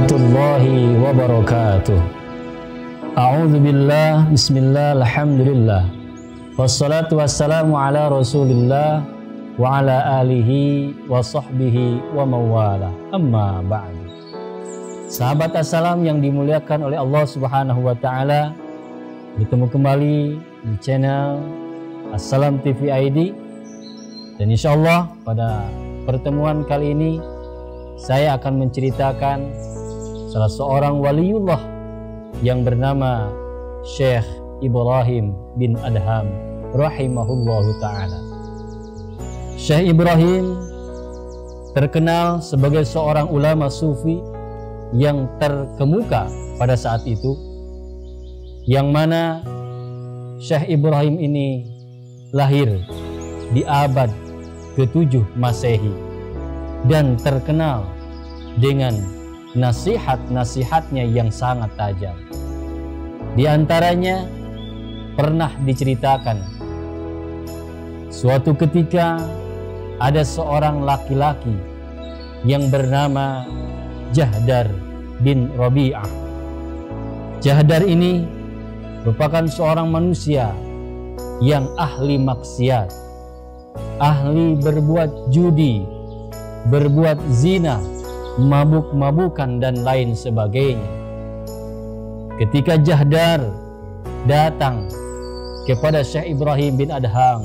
warahmatullahi wabarakatuh. A'udzu billah, bismillah, alhamdulillah. Wassalatu wassalamu ala Rasulillah wa ala alihi wa sahbihi wa mawala. Amma ba'du. Sahabat assalam yang dimuliakan oleh Allah Subhanahu wa taala, bertemu kembali di channel Assalam TV ID. Dan insyaallah pada pertemuan kali ini saya akan menceritakan salah seorang waliullah yang bernama Syekh Ibrahim bin Adham rahimahullahu ta'ala. Syekh Ibrahim terkenal sebagai seorang ulama sufi yang terkemuka pada saat itu, yang mana Syekh Ibrahim ini lahir di abad ke-7 Masehi dan terkenal dengan nasihat-nasihatnya yang sangat tajam. Di antaranya pernah diceritakan suatu ketika ada seorang laki-laki yang bernama Jahdar bin Rabi'ah. Jahdar ini merupakan seorang manusia yang ahli maksiat, ahli berbuat judi, berbuat zina, mabuk-mabukan dan lain sebagainya. Ketika Jahdar datang kepada Syekh Ibrahim bin Adham,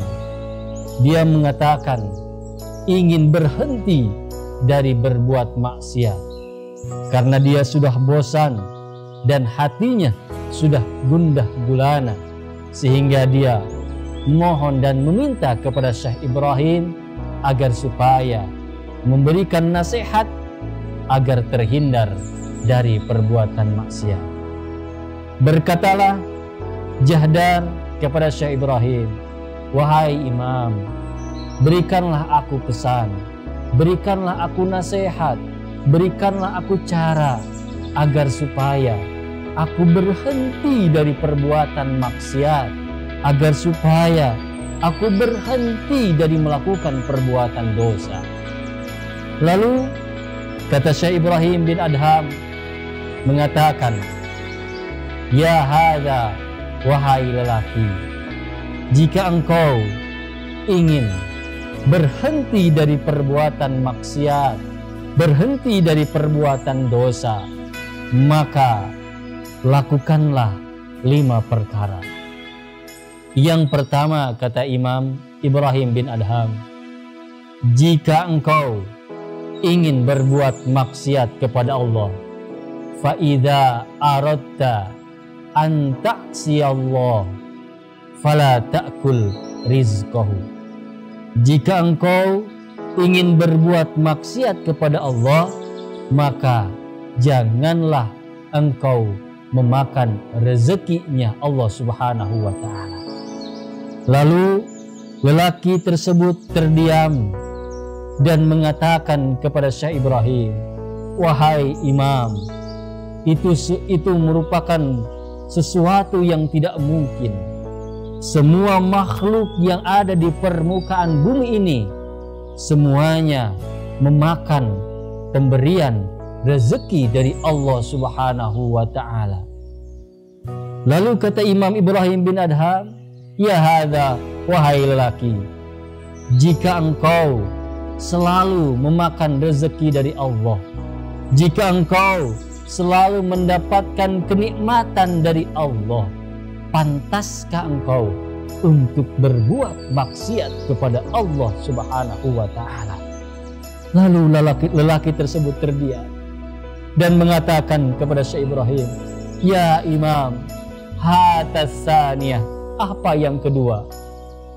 dia mengatakan ingin berhenti dari berbuat maksiat karena dia sudah bosan dan hatinya sudah gundah gulana, sehingga dia mohon dan meminta kepada Syekh Ibrahim agar supaya memberikan nasihat agar terhindar dari perbuatan maksiat. Berkatalah Jahdar kepada Syekh Ibrahim, "Wahai Imam, berikanlah aku pesan, berikanlah aku nasihat, berikanlah aku cara agar supaya aku berhenti dari perbuatan maksiat, agar supaya aku berhenti dari melakukan perbuatan dosa." Lalu kata Syekh Ibrahim bin Adham mengatakan, "Ya hadza, wahai lelaki, jika engkau ingin berhenti dari perbuatan maksiat, berhenti dari perbuatan dosa, maka lakukanlah 5 perkara. Yang pertama," kata Imam Ibrahim bin Adham, "jika engkau ingin berbuat maksiat kepada Allah, fa idza aradta an ta'siyallah fala ta'kul rizqahu." Jika engkau ingin berbuat maksiat kepada Allah, maka janganlah engkau memakan rezekinya Allah Subhanahu wa ta'ala. Lalu lelaki tersebut terdiam dan mengatakan kepada Syekh Ibrahim, "Wahai Imam, itu merupakan sesuatu yang tidak mungkin. Semua makhluk yang ada di permukaan bumi ini semuanya memakan pemberian rezeki dari Allah Subhanahu wa ta'ala." Lalu kata Imam Ibrahim bin Adham, "Ya hadza, wahai lelaki, jika engkau selalu memakan rezeki dari Allah, jika engkau selalu mendapatkan kenikmatan dari Allah, pantaskah engkau untuk berbuat maksiat kepada Allah Subhanahu wa ta'ala?" Lalu lelaki tersebut terdiam dan mengatakan kepada Syekh Ibrahim, "Ya Imam, hatasaniyah, apa yang kedua?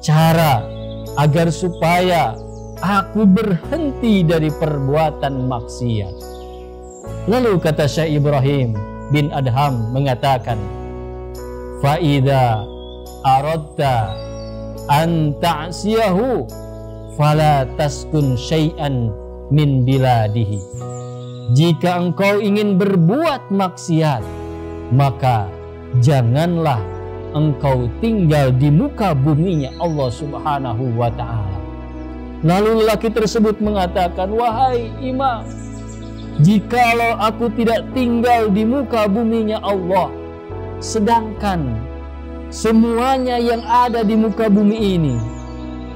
Cara agar supaya aku berhenti dari perbuatan maksiat." Lalu kata Syekh Ibrahim bin Adham mengatakan, "Fa idza aradta an ta'siyahu fala taskun syai'an min biladihi." Jika engkau ingin berbuat maksiat, maka janganlah engkau tinggal di muka buminya Allah Subhanahu wa ta'ala. Lalu lelaki tersebut mengatakan, "Wahai Imam, jikalau aku tidak tinggal di muka buminya Allah, sedangkan semuanya yang ada di muka bumi ini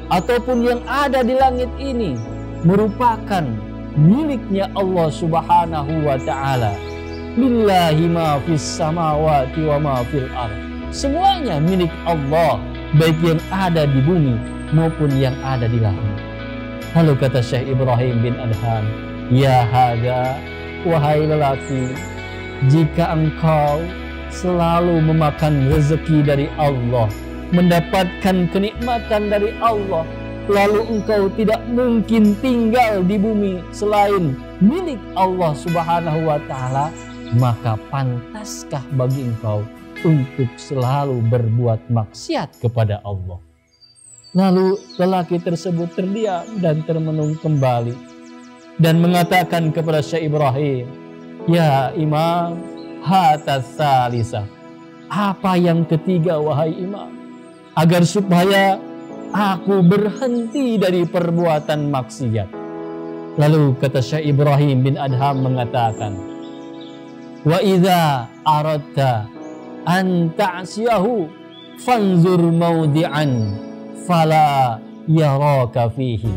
ataupun yang ada di langit ini merupakan miliknya Allah Subhanahu wa ta'ala. Lillahi ma fis samawati wa ma fil ardh. Semuanya milik Allah, baik yang ada di bumi maupun yang ada di langit. Lalu kata Syekh Ibrahim bin Adham, ya hadza, wahai lelaki, jika engkau selalu memakan rezeki dari Allah, mendapatkan kenikmatan dari Allah, lalu engkau tidak mungkin tinggal di bumi selain milik Allah Subhanahu wa ta'ala, maka pantaskah bagi engkau untuk selalu berbuat maksiat kepada Allah? Lalu lelaki tersebut terdiam dan termenung kembali dan mengatakan kepada Syekh Ibrahim, ya Imam, hatta tsalitsah, apa yang ketiga wahai Imam, agar supaya aku berhenti dari perbuatan maksiat. Lalu kata Syekh Ibrahim bin Adham mengatakan, wa idza aradta an ta'siyahu fanzur mawdi'an fala yaraka fihi.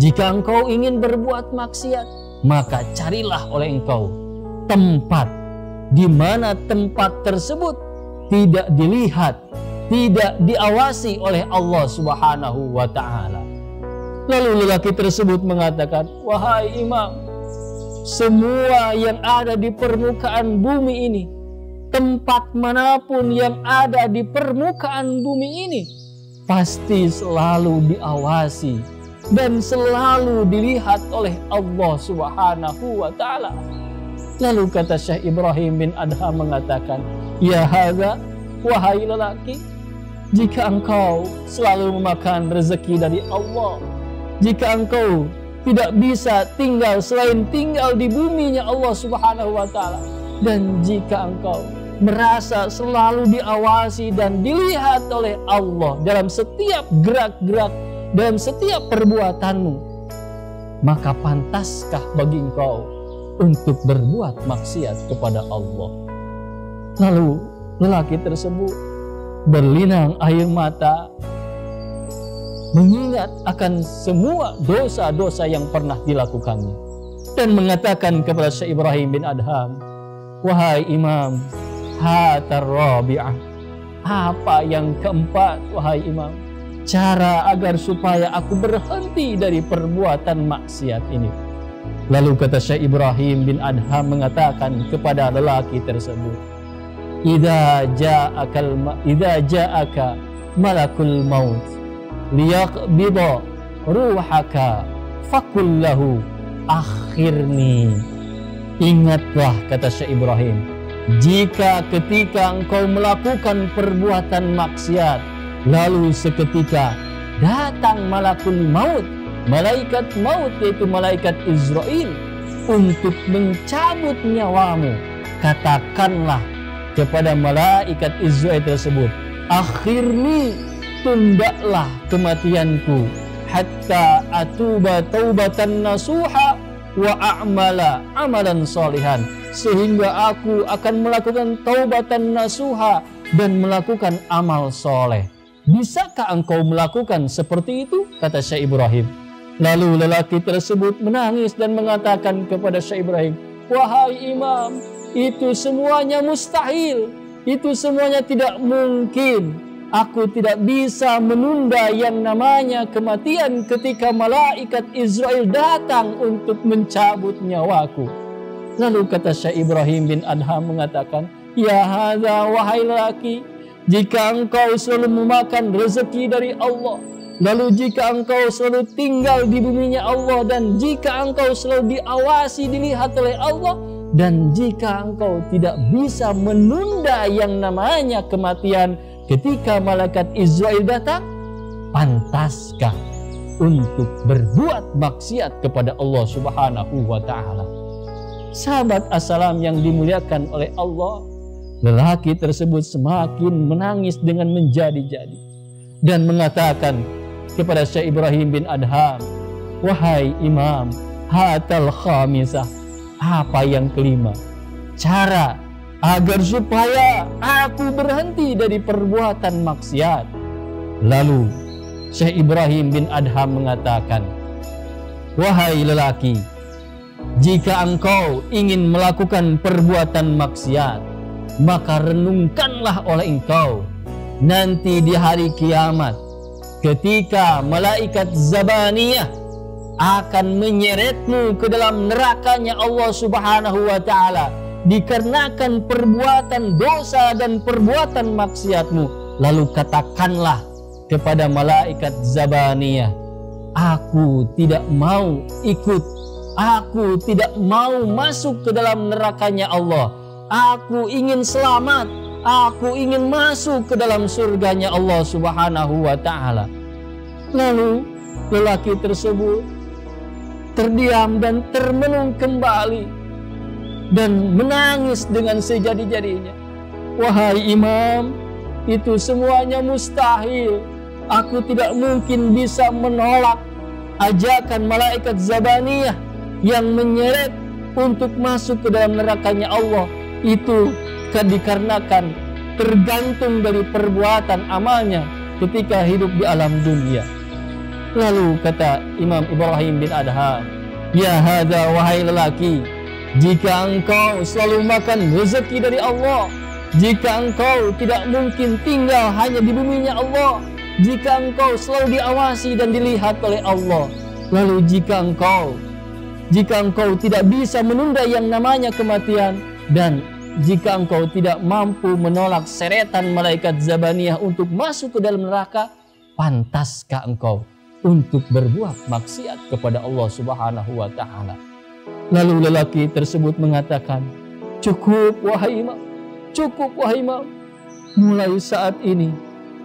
Jika engkau ingin berbuat maksiat, maka carilah oleh engkau tempat di mana tempat tersebut tidak dilihat, tidak diawasi oleh Allah Subhanahu wa ta'ala. Lalu lelaki tersebut mengatakan, wahai Imam, semua yang ada di permukaan bumi ini, tempat manapun yang ada di permukaan bumi ini, pasti selalu diawasi dan selalu dilihat oleh Allah Subhanahu wa ta'ala. Lalu kata Syekh Ibrahim bin Adham mengatakan, ya hadza, wahai lelaki, jika engkau selalu memakan rezeki dari Allah, jika engkau tidak bisa tinggal selain tinggal di buminya Allah Subhanahu wa ta'ala, dan jika engkau merasa selalu diawasi dan dilihat oleh Allah dalam setiap gerak-gerak, dalam setiap perbuatanmu, maka pantaskah bagi engkau untuk berbuat maksiat kepada Allah? Lalu lelaki tersebut berlinang air mata, mengingat akan semua dosa-dosa yang pernah dilakukannya, dan mengatakan kepada Syekh Ibrahim bin Adham, wahai Imam, hatar rabi'ah, apa yang keempat wahai Imam, cara agar supaya aku berhenti dari perbuatan maksiat ini? Lalu kata Syekh Ibrahim bin Adham mengatakan kepada lelaki tersebut, idza ja'aka malakul maut liyaqbida ruhaka faqul lahu akhirni. Ingatlah, kata Syekh Ibrahim, jika ketika engkau melakukan perbuatan maksiat, lalu seketika datang malakul maut, malaikat maut, yaitu malaikat Israel, untuk mencabut nyawamu, katakanlah kepada malaikat Israel tersebut, akhirni, tundaklah kematianku, hatta atuba taubatan nasuha wa a'mala amalan salihan, sehingga aku akan melakukan taubatan nasuha dan melakukan amal soleh. Bisakah engkau melakukan seperti itu? Kata Syekh Ibrahim. Lalu lelaki tersebut menangis dan mengatakan kepada Syekh Ibrahim, wahai Imam, itu semuanya mustahil, itu semuanya tidak mungkin. Aku tidak bisa menunda yang namanya kematian ketika malaikat Israel datang untuk mencabut nyawaku. Lalu kata Syekh Ibrahim bin Adham mengatakan, ya hadza, wahai lelaki, jika engkau selalu memakan rezeki dari Allah, lalu jika engkau selalu tinggal di buminya Allah, dan jika engkau selalu diawasi, dilihat oleh Allah, dan jika engkau tidak bisa menunda yang namanya kematian ketika malaikat Israel datang, pantaskah untuk berbuat maksiat kepada Allah Subhanahu wa ta'ala? Sahabat assalam yang dimuliakan oleh Allah, lelaki tersebut semakin menangis dengan menjadi-jadi dan mengatakan kepada Syekh Ibrahim bin Adham, wahai Imam, hatal khamisah, Apa yang kelima? Cara agar supaya aku berhenti dari perbuatan maksiat. Lalu Syekh Ibrahim bin Adham mengatakan, wahai lelaki, jika engkau ingin melakukan perbuatan maksiat, maka renungkanlah oleh engkau nanti di hari kiamat, ketika malaikat Zabaniyah akan menyeretmu ke dalam nerakanya Allah Subhanahu wa Ta'ala dikarenakan perbuatan dosa dan perbuatan maksiatmu. Lalu katakanlah kepada malaikat Zabaniyah, aku tidak mau ikut, aku tidak mau masuk ke dalam nerakanya Allah, aku ingin selamat, aku ingin masuk ke dalam surganya Allah Subhanahu wa Ta'ala. Lalu lelaki tersebut terdiam dan termenung kembali dan menangis dengan sejadi-jadinya. Wahai imam, itu semuanya mustahil. Aku tidak mungkin bisa menolak ajakan malaikat Zabaniyah yang menyeret untuk masuk ke dalam nerakanya Allah. Itu dikarenakan tergantung dari perbuatan amalnya ketika hidup di alam dunia. Lalu kata Imam Ibrahim bin Adham, ya hadza, wahai lelaki, jika engkau selalu makan rezeki dari Allah, jika engkau tidak mungkin tinggal hanya di buminya Allah, jika engkau selalu diawasi dan dilihat oleh Allah, lalu jika engkau tidak bisa menunda yang namanya kematian, dan jika engkau tidak mampu menolak seretan malaikat Zabaniyah untuk masuk ke dalam neraka, pantaskah engkau untuk berbuat maksiat kepada Allah Subhanahu wa Ta'ala? Lalu lelaki tersebut mengatakan, cukup wahai imam, cukup wahai imam. Mulai saat ini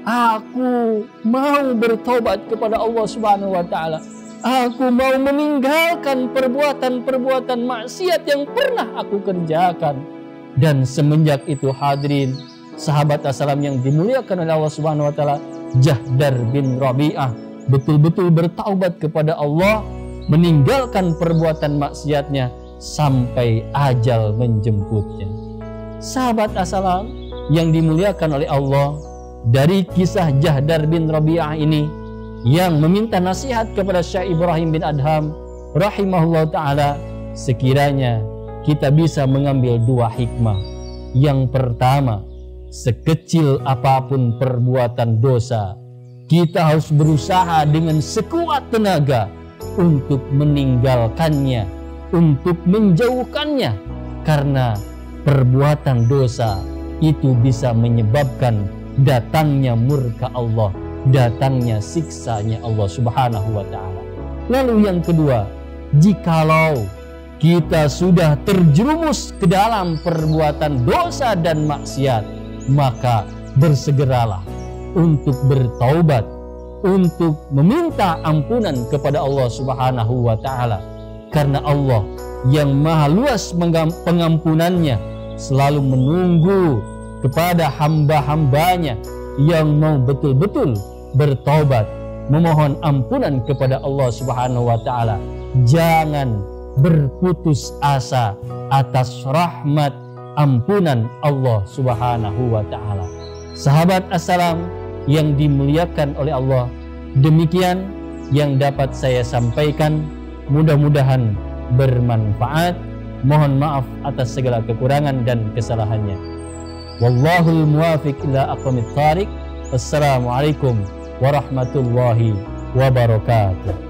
aku mau bertobat kepada Allah Subhanahu wa Ta'ala. Aku mau meninggalkan perbuatan-perbuatan maksiat yang pernah aku kerjakan. Dan semenjak itu hadirin sahabat assalam yang dimuliakan oleh Allah Subhanahu wa Ta'ala, Jahdar bin Rabi'ah betul-betul bertaubat kepada Allah, meninggalkan perbuatan maksiatnya sampai ajal menjemputnya. Sahabat assalam yang dimuliakan oleh Allah, dari kisah Jahdar bin Rabi'ah ini yang meminta nasihat kepada Syekh Ibrahim bin Adham rahimahullah ta'ala, sekiranya kita bisa mengambil dua hikmah. Yang pertama, sekecil apapun perbuatan dosa, kita harus berusaha dengan sekuat tenaga untuk meninggalkannya, untuk menjauhkannya, karena perbuatan dosa itu bisa menyebabkan datangnya murka Allah, datangnya siksanya Allah Subhanahu wa Ta'ala. Lalu yang kedua, jikalau kita sudah terjerumus ke dalam perbuatan dosa dan maksiat, maka bersegeralah untuk bertaubat, untuk meminta ampunan kepada Allah Subhanahu wa Ta'ala, karena Allah yang maha luas pengampunannya selalu menunggu kepada hamba-hambanya yang mau betul-betul bertaubat, memohon ampunan kepada Allah Subhanahu wa Ta'ala. Jangan berputus asa atas rahmat ampunan Allah Subhanahu wa Ta'ala. Sahabat assalam yang dimuliakan oleh Allah, demikian yang dapat saya sampaikan, mudah-mudahan bermanfaat. Mohon maaf atas segala kekurangan dan kesalahannya. Wallahul muwafiq ila aqwamit thariq. Assalamualaikum warahmatullahi wabarakatuh.